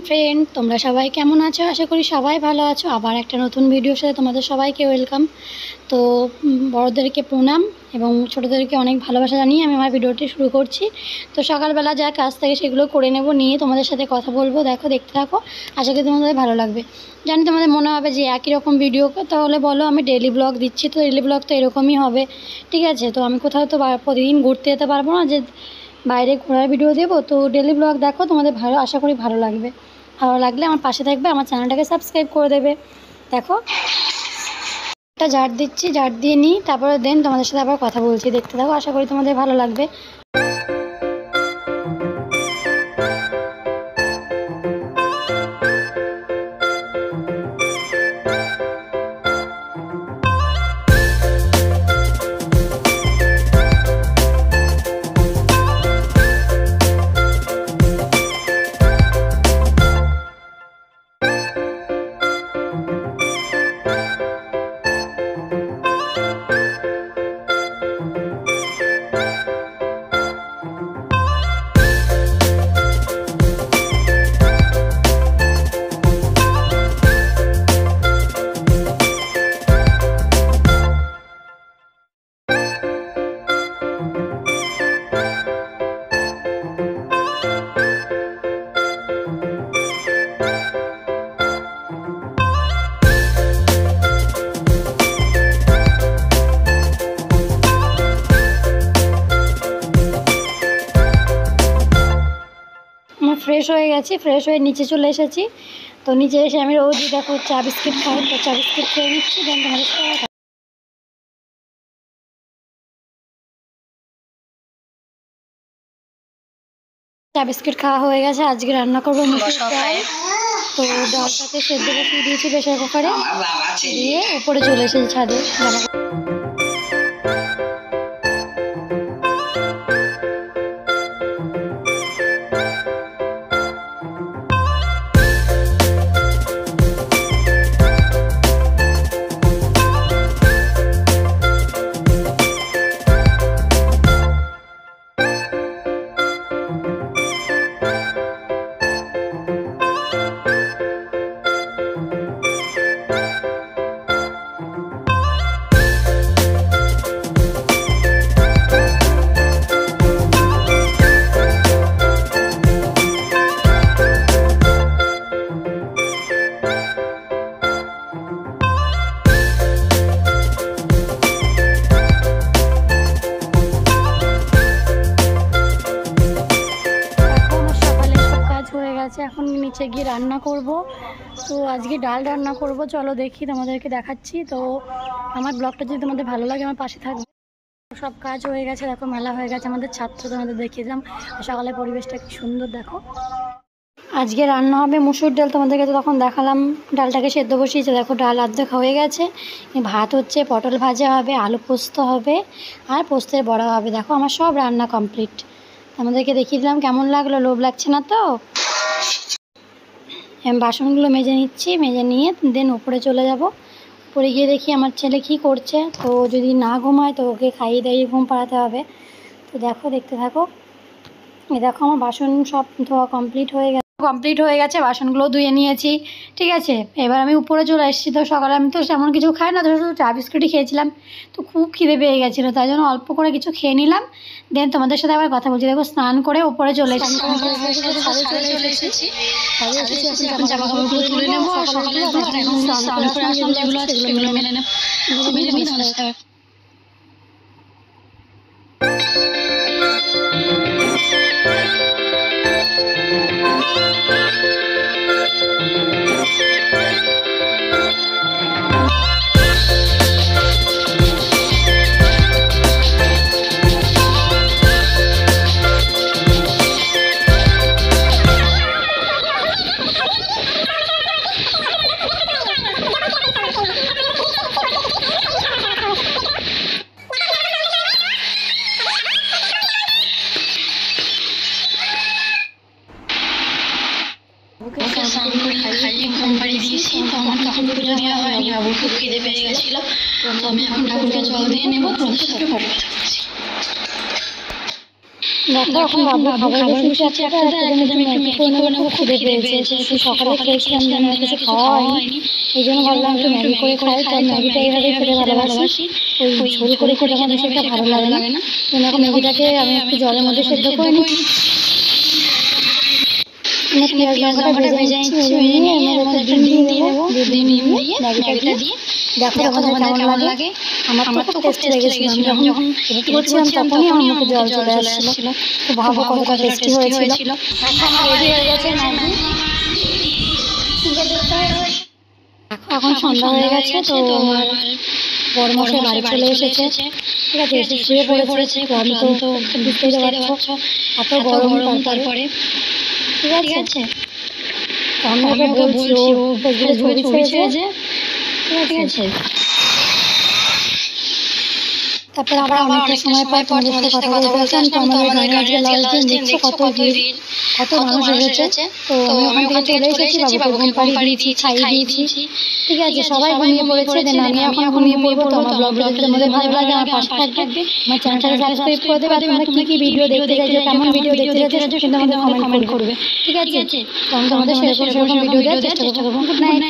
Friend তোমরা সবাই কেমন আছো? আশা করি সবাই ভালো আছো। আবার একটা নতুন ভিডিওর সাথে তোমাদের সবাইকে ওয়েলকাম। তো বড়দেরকে প্রণাম এবং ছোটদেরকে অনেক ভালোবাসা জানিয়ে আমি আমার ভিডিওটি শুরু করছি। তো সকালবেলা যা কাজ থাকে সেগুলো করে নেব, নিয়ে তোমাদের সাথে কথা বলবো। দেখতে থাকো, আশা করি তোমাদের ভালো লাগবে। জানি তোমাদের মনে হবে যে একই রকম ভিডিও, তাহলে বলো আমি ডেইলি ব্লগ দিচ্ছি, তো ডেইলি ব্লগ তো এরকমই হবে, ঠিক আছে? তো আমি কোথাও তো প্রতিদিন ঘুরতে যেতে পারবো না যে বাইরে ঘোরার ভিডিও দেবো। তো ডেইলি ব্লগ দেখো, তোমাদের ভালো, আশা করি ভালো লাগবে। ভালো লাগলে আমার পাশে থাকবে, আমার চ্যানেলটাকে সাবস্ক্রাইব করে দেবে। দেখো একটা ঝাড় দিচ্ছি, ঝাড় দিয়ে নিই, তারপরে দেন তোমাদের সাথে আবার কথা বলছি। দেখতে থাকো, আশা করি তোমাদের ভালো লাগবে। ফ্রেশ হয়ে গেছি, ফ্রেশ হয়ে নিচে চলে এসেছি। তো নিচে এসে আমি রোজই দেখো চা বিস্কিট খাই, তো চা বিস্কিট খেয়ে নিচ্ছি। দেন তোমাদের সাথে চা বিস্কিট খাওয়া হয়ে গেছে। আজকে রান্না করবো মুসুর ডাল। তো ডালটাকে সেদ্ধ বসিয়ে দিয়েছি প্রেসার কুকারে, দিয়ে উপরে চলে এসেছি ছাদে। এখন নিচে গিয়ে রান্না করব। তো আজকে ডাল রান্না করব, চলো দেখি, তোমাদেরকে দেখাচ্ছি। তো আমার ব্লগটা যদি তোমাদের ভালো লাগে আমার পাশে থাকবে। সব কাজ হয়ে গেছে, দেখো মেলা হয়ে গেছে আমাদের ছাত্র, তোমাদের দেখিয়ে দিলাম। সকালে পরিবেশটা কি সুন্দর দেখো। আজকে রান্না হবে মুসুর ডাল, তোমাদেরকে তো তখন দেখালাম। ডালটাকে সেদ্ধ বসিয়েছে, দেখো ডাল অর্ধেক হয়ে গেছে। ভাত হচ্ছে, পটল ভাজা হবে, আলু পোস্ত হবে, আর পোস্তের বড়া হবে। দেখো আমার সব রান্না কমপ্লিট, তোমাদেরকে দেখিয়ে দিলাম। কেমন লাগলো? লোভ লাগছে না তো? আমি বাসনগুলো মেজে নিচ্ছি, মেজে নিয়ে দেন উপরে চলে যাব। উপরে গিয়ে দেখি আমার ছেলে কি করছে। তো যদি না ঘুমায় তো ওকে খাইয়ে দাইয়ে ঘুম পাড়াতে হবে। তো দেখো, দেখতে থাকো। দেখো আমার বাসন সব ধোয়া কমপ্লিট হয়ে গেছে, বাসনগুলো ধুয়ে নিয়েছি, ঠিক আছে। এবার আমি উপরে চলে এসেছি। তো সকালে আমি তো তেমন কিছু খাই না, তো শুধু চা বিস্কুটই খেয়েছিলাম। তো খুব খিদে পেয়ে গেছিলো, তাই জন্য অল্প করে কিছু খেয়ে নিলাম। দেন তোমাদের সাথে আবার কথা বলছি। দেখো স্নান করে উপরে চলে এসেছি। এখন জামা কাপড়গুলো তুলে নেবো, আর সকালে স্নান করে আসলাম, যেগুলো আছে সেগুলো মেলে নেব। খুব খিদে পেয়ে গেছিল, তো আমি এখন ঠাকুরকে জল দিয়ে নেবো। তোমাদের সাথে পরে কথা বলছি। দেখো এখন বাবু খাবার বসেছে একটা একটু ম্যাগি করে নেবো, খুব খিদে পেয়েছে। সকালে খেয়েছিলাম যেন আর কিছু খাওয়া হয়নি, এই জন্য ভাবলাম একটু ম্যাগি করে খাই। তো ম্যাগিটা এইভাবে খেতে ভালোবাসি, ওই ঝোল করে খেতে আমার বেশি একটা ভালো লাগে না। তো দেখো ম্যাগিটাকে আমি একটু জলের মধ্যে সেদ্ধ করে নিই। পেঁয়াজ লঙ্কাটা ভেজে নিচ্ছি, নিয়ে এর মধ্যে একটা ডিম দিয়ে দেবো, ডিম দিয়ে ম্যাগিটা দিয়ে দেখো তোমাদের কেমন লাগে। আমার তো খুব টেস্টি লেগেছিল, আমি যখন এডিট করছিলাম তখনই আমার মুখে জল চলে আসছিল। তো ভাবো কতটা টেস্টি হয়েছিল। রেডি হয়ে গেছে ম্যাগি। এখন সন্ধ্যা হয়ে গেছে, তো আমার বড় মশাই বাড়ি চলে এসেছে। ঠিক আছে, এসে শুয়ে পড়েছে। তো আমি তো বুঝতেই পারছো এত গরম, তারপরে ঠিক আছে তো আমি ওকে বলছি ও ফেসবুকে ছবি ছেড়েছে। ঠিক আছে, তারপরে আবার অনেকটা সময় পর তোমাদের সাথে কথা বলতে আসলাম। তো আমাদের গানে আজকে লাস্ট দিন, দেখছো কত ভিড়, কত মানুষ এসেছে। তো আমি ওখান থেকে চলে এসেছি, বাবুকে ঘুম পাড়িয়ে দিয়েছি, খাইয়ে দিয়েছি। ঠিক আছে, সবাই ঘুমিয়ে পড়েছে। দেন আমি এখন ঘুমিয়ে পড়বো। তো আমার ব্লগটা যদি তোমাদের ভালো লাগে আমার পাশে থাকবে, আমার চ্যানেলটাকে সাবস্ক্রাইব করে দেবে। আর তোমরা কি ভিডিও দেখতে চাইছো, কেমন ভিডিও দেখতে চাইছো কিন্তু আমাদের কমেন্ট করবে। ঠিক আছে, তো আমি তোমাদের সেরকম ভিডিও দেওয়ার চেষ্টা করবো। Good night.